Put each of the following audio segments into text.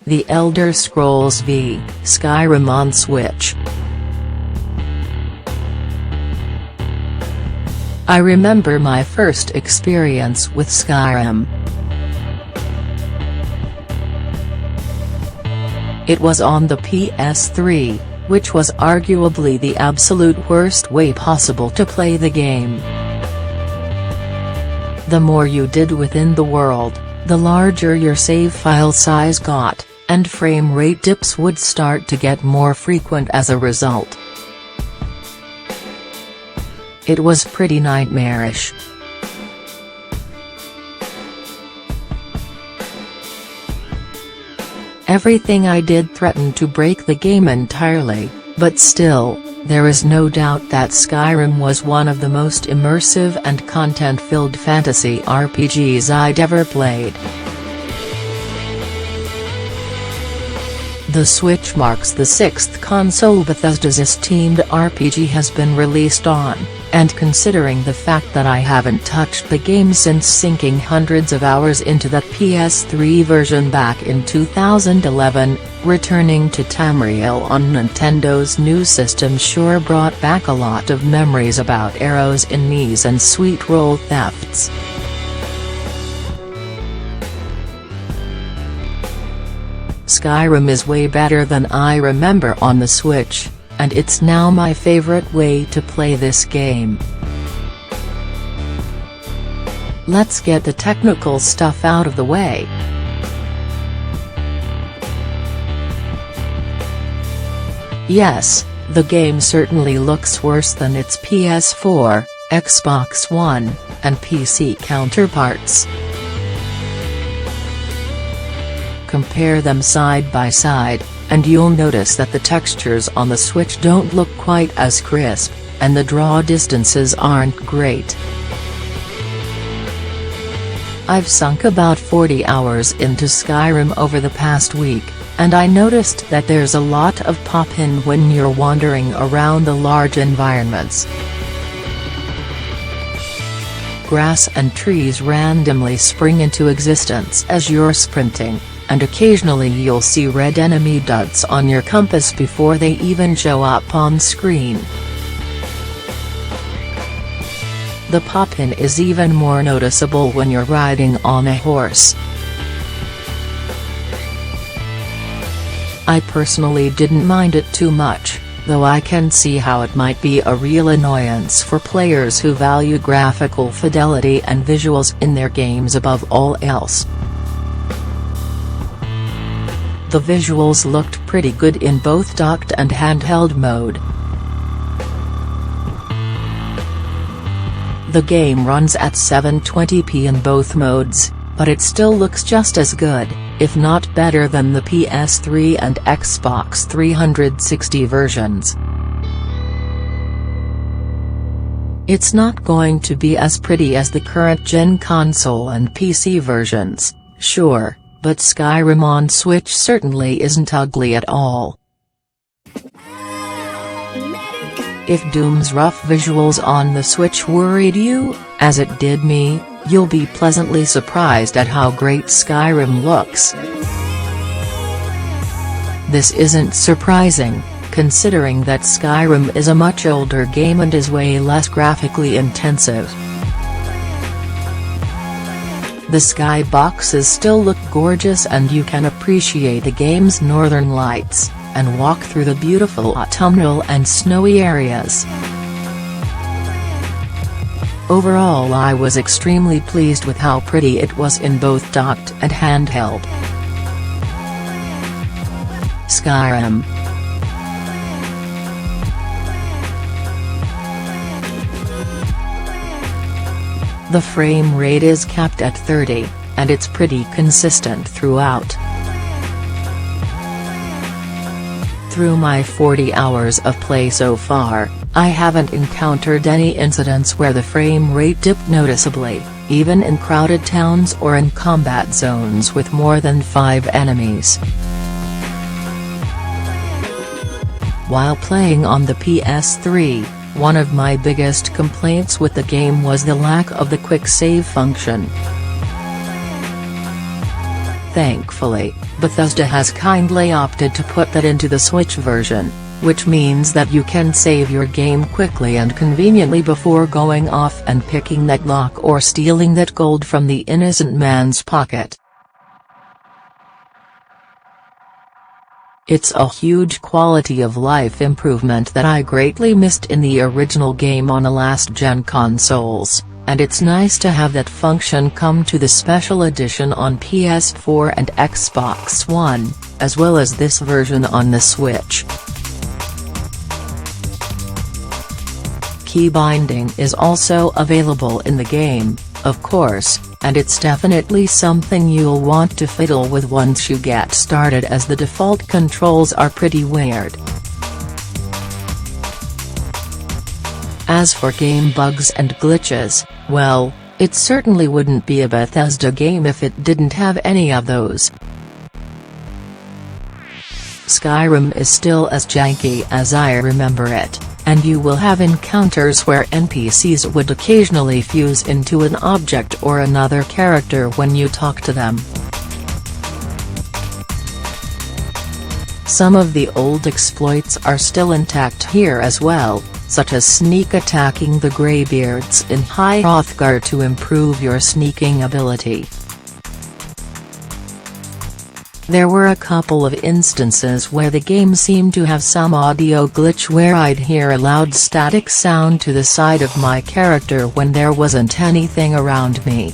The Elder Scrolls V: Skyrim on Switch. I remember my first experience with Skyrim. It was on the PS3, which was arguably the absolute worst way possible to play the game. The more you did within the world, the larger your save file size got, and frame rate dips would start to get more frequent as a result. It was pretty nightmarish. Everything I did threatened to break the game entirely, but still, there is no doubt that Skyrim was one of the most immersive and content-filled fantasy RPGs I'd ever played. The Switch marks the sixth console Bethesda's esteemed RPG has been released on, and considering the fact that I haven't touched the game since sinking hundreds of hours into that PS3 version back in 2011, returning to Tamriel on Nintendo's new system sure brought back a lot of memories about arrows in knees and sweet roll thefts. Skyrim is way better than I remember on the Switch, and it's now my favorite way to play this game. Let's get the technical stuff out of the way. Yes, the game certainly looks worse than its PS4, Xbox One, and PC counterparts. Compare them side by side, and you'll notice that the textures on the Switch don't look quite as crisp, and the draw distances aren't great. I've sunk about 40 hours into Skyrim over the past week, and I noticed that there's a lot of pop-in when you're wandering around the large environments. Grass and trees randomly spring into existence as you're sprinting, and occasionally you'll see red enemy dots on your compass before they even show up on screen. The pop-in is even more noticeable when you're riding on a horse. I personally didn't mind it too much, though I can see how it might be a real annoyance for players who value graphical fidelity and visuals in their games above all else. The visuals looked pretty good in both docked and handheld mode. The game runs at 720p in both modes, but it still looks just as good, if not better than the PS3 and Xbox 360 versions. It's not going to be as pretty as the current-gen console and PC versions, sure, but Skyrim on Switch certainly isn't ugly at all. If Doom's rough visuals on the Switch worried you, as it did me, you'll be pleasantly surprised at how great Skyrim looks. This isn't surprising, considering that Skyrim is a much older game and is way less graphically intensive. The skyboxes still look gorgeous and you can appreciate the game's northern lights, and walk through the beautiful autumnal and snowy areas. Overall, I was extremely pleased with how pretty it was in both docked and handheld. Skyrim. The frame rate is capped at 30, and it's pretty consistent throughout. Through my 40 hours of play so far, I haven't encountered any incidents where the frame rate dipped noticeably, even in crowded towns or in combat zones with more than 5 enemies. While playing on the PS3, one of my biggest complaints with the game was the lack of the quick save function. Thankfully, Bethesda has kindly opted to put that into the Switch version, which means that you can save your game quickly and conveniently before going off and picking that lock or stealing that gold from the innocent man's pocket. It's a huge quality of life improvement that I greatly missed in the original game on the last-gen consoles, and it's nice to have that function come to the special edition on PS4 and Xbox One, as well as this version on the Switch. Key binding is also available in the game, of course, and it's definitely something you'll want to fiddle with once you get started, as the default controls are pretty weird. As for game bugs and glitches, well, it certainly wouldn't be a Bethesda game if it didn't have any of those. Skyrim is still as janky as I remember it, and you will have encounters where NPCs would occasionally fuse into an object or another character when you talk to them. Some of the old exploits are still intact here as well, such as sneak attacking the Greybeards in High Hrothgar to improve your sneaking ability. There were a couple of instances where the game seemed to have some audio glitch where I'd hear a loud static sound to the side of my character when there wasn't anything around me.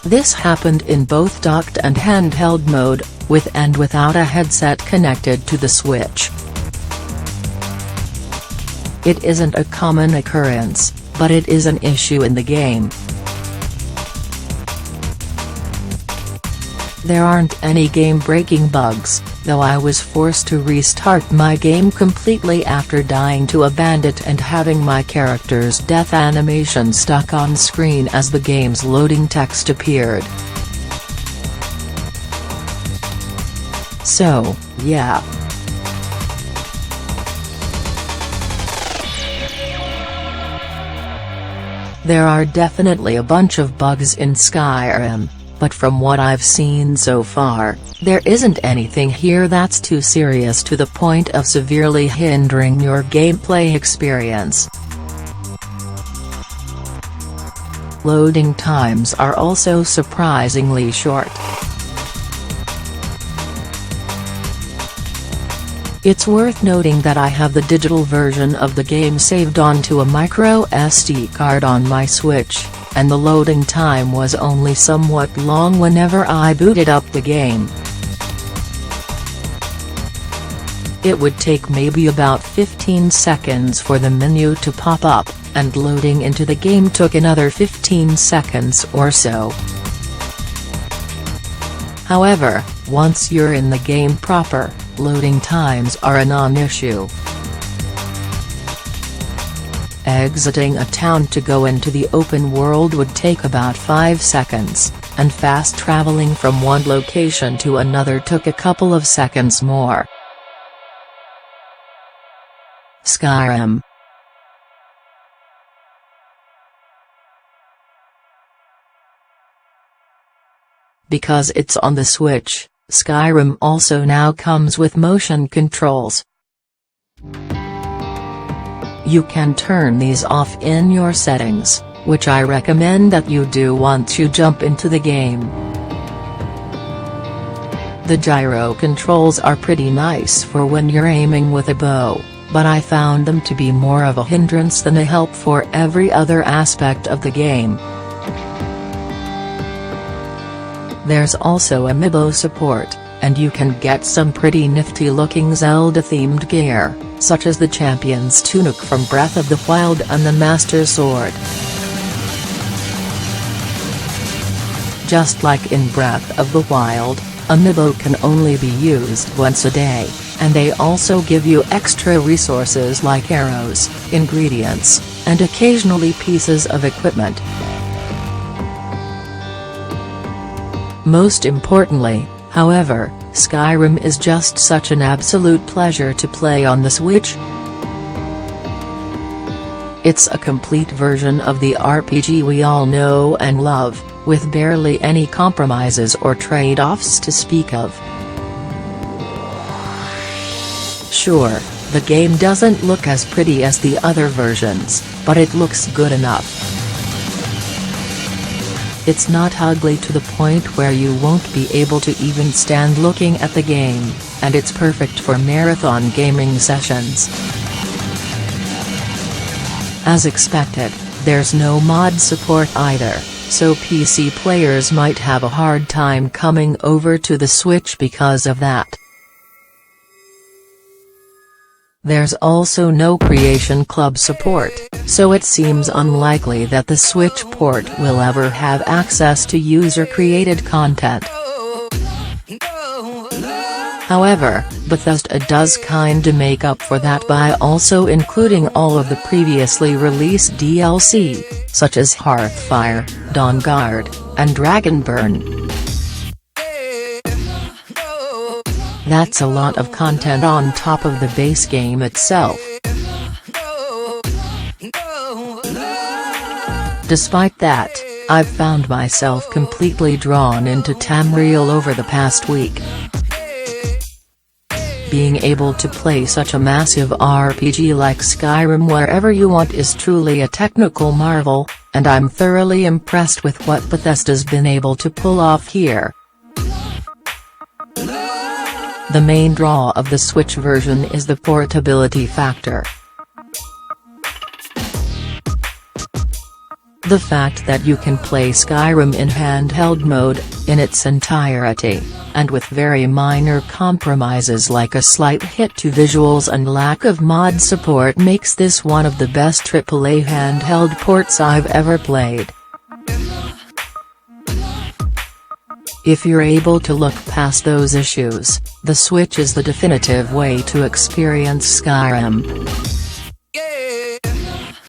This happened in both docked and handheld mode, with and without a headset connected to the Switch. It isn't a common occurrence, but it is an issue in the game. There aren't any game-breaking bugs, though I was forced to restart my game completely after dying to a bandit and having my character's death animation stuck on screen as the game's loading text appeared. So, yeah. There are definitely a bunch of bugs in Skyrim, but from what I've seen so far, there isn't anything here that's too serious to the point of severely hindering your gameplay experience. Loading times are also surprisingly short. It's worth noting that I have the digital version of the game saved onto a micro SD card on my Switch, and the loading time was only somewhat long whenever I booted up the game. It would take maybe about 15 seconds for the menu to pop up, and loading into the game took another 15 seconds or so. However, once you're in the game proper, loading times are a non-issue. Exiting a town to go into the open world would take about 5 seconds, and fast traveling from one location to another took a couple of seconds more. Skyrim. Because it's on the Switch, Skyrim also now comes with motion controls. You can turn these off in your settings, which I recommend that you do once you jump into the game. The gyro controls are pretty nice for when you're aiming with a bow, but I found them to be more of a hindrance than a help for every other aspect of the game. There's also amiibo support, and you can get some pretty nifty-looking Zelda-themed gear, such as the Champion's Tunic from Breath of the Wild and the Master Sword. Just like in Breath of the Wild, amiibo can only be used once a day, and they also give you extra resources like arrows, ingredients, and occasionally pieces of equipment. Most importantly, however, Skyrim is just such an absolute pleasure to play on the Switch. It's a complete version of the RPG we all know and love, with barely any compromises or trade-offs to speak of. Sure, the game doesn't look as pretty as the other versions, but it looks good enough. It's not ugly to the point where you won't be able to even stand looking at the game, and it's perfect for marathon gaming sessions. As expected, there's no mod support either, so PC players might have a hard time coming over to the Switch because of that. There's also no Creation Club support, so it seems unlikely that the Switch port will ever have access to user-created content. However, Bethesda does kinda make up for that by also including all of the previously released DLC, such as Hearthfire, Dawnguard, and Dragonburn. That's a lot of content on top of the base game itself. Despite that, I've found myself completely drawn into Tamriel over the past week. Being able to play such a massive RPG like Skyrim wherever you want is truly a technical marvel, and I'm thoroughly impressed with what Bethesda's been able to pull off here. The main draw of the Switch version is the portability factor. The fact that you can play Skyrim in handheld mode, in its entirety, and with very minor compromises like a slight hit to visuals and lack of mod support makes this one of the best AAA handheld ports I've ever played. If you're able to look past those issues, the Switch is the definitive way to experience Skyrim.